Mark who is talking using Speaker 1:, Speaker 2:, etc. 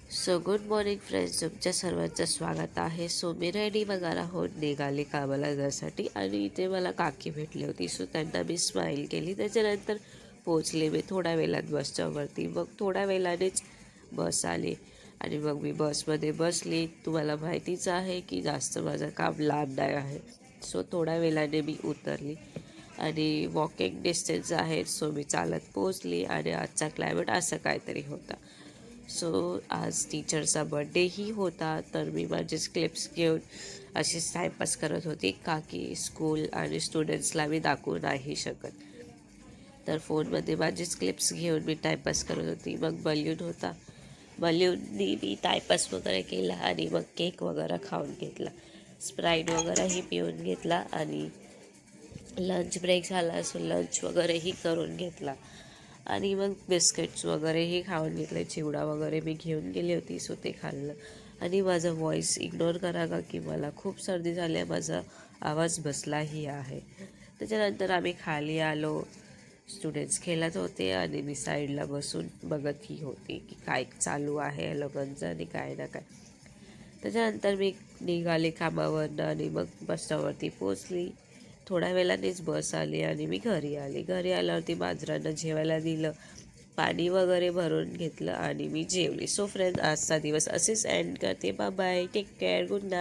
Speaker 1: So good morning friends, तुमच्या सर्वांचं स्वागत आहे. सो मी रेडी वगैरे होऊन निघाले कामाला जाण्यासाठी आणि इथे मला काकी भेटली होती. सो त्यांना मी स्माईल केली. त्याच्यानंतर पोचले मी थोड्या वेळात बसच्यावरती. मग थोड्या वेळानेच बस आली आणि मग मी बसमध्ये बसली. तुम्हाला माहितीच आहे की जास्त माझं काम लांब नाही आहे. सो थोड्या वेळाने मी उतरली आणि वॉकिंग डिस्टन्स आहे. सो मी चालत पोचली आणि आजचा क्लायमेट असं काहीतरी होता. सो आज टीचरचा बड्डेही होता, तर मी माझेच क्लिप्स घेऊन अशीच टाईमपास करत होती, का की स्कूल आणि स्टुडंट्सला मी दाखवू नाही शकत. तर फोनमध्ये माझेच क्लिप्स घेऊन मी टाईमपास करत होती. मग बलून होता, बलूननी मी टाईमपास वगैरे केला आणि मग केक वगैरे खाऊन घेतला, स्प्राईट वगैरेही पिऊन घेतला आणि लंच ब्रेक झाला. सो लंच वगैरेही करून घेतला आणि मग बिस्किट्स वगैरेही खाऊन घेतले. चिवडा वगैरे मी घेऊन गेली होती, सो ते खाल्लं. आणि माझा व्हॉईस इग्नोर करा का की मला खूप सर्दी झाली आहे, माझा आवाज बसलाही आहे. त्याच्यानंतर आम्ही खाली आलो. स्टुडंट्स खेळत होते आणि मी साईडला बसून बघतही होती की काय चालू आहे लोकांचं आणि काय ना काय. त्याच्यानंतर मी निघाले कामावरनं आणि मग बस स्टॉपवरती पोचली. थोड्या वेळानेच बस आली आणि मी घरी आली. घरी आल्यावरती मांजरांना जेवायला दिलं, पाणी वगैरे भरून घेतलं आणि मी जेवली. सो फ्रेंड, आजचा दिवस असेच एंड करते. Bye bye, take care, good night.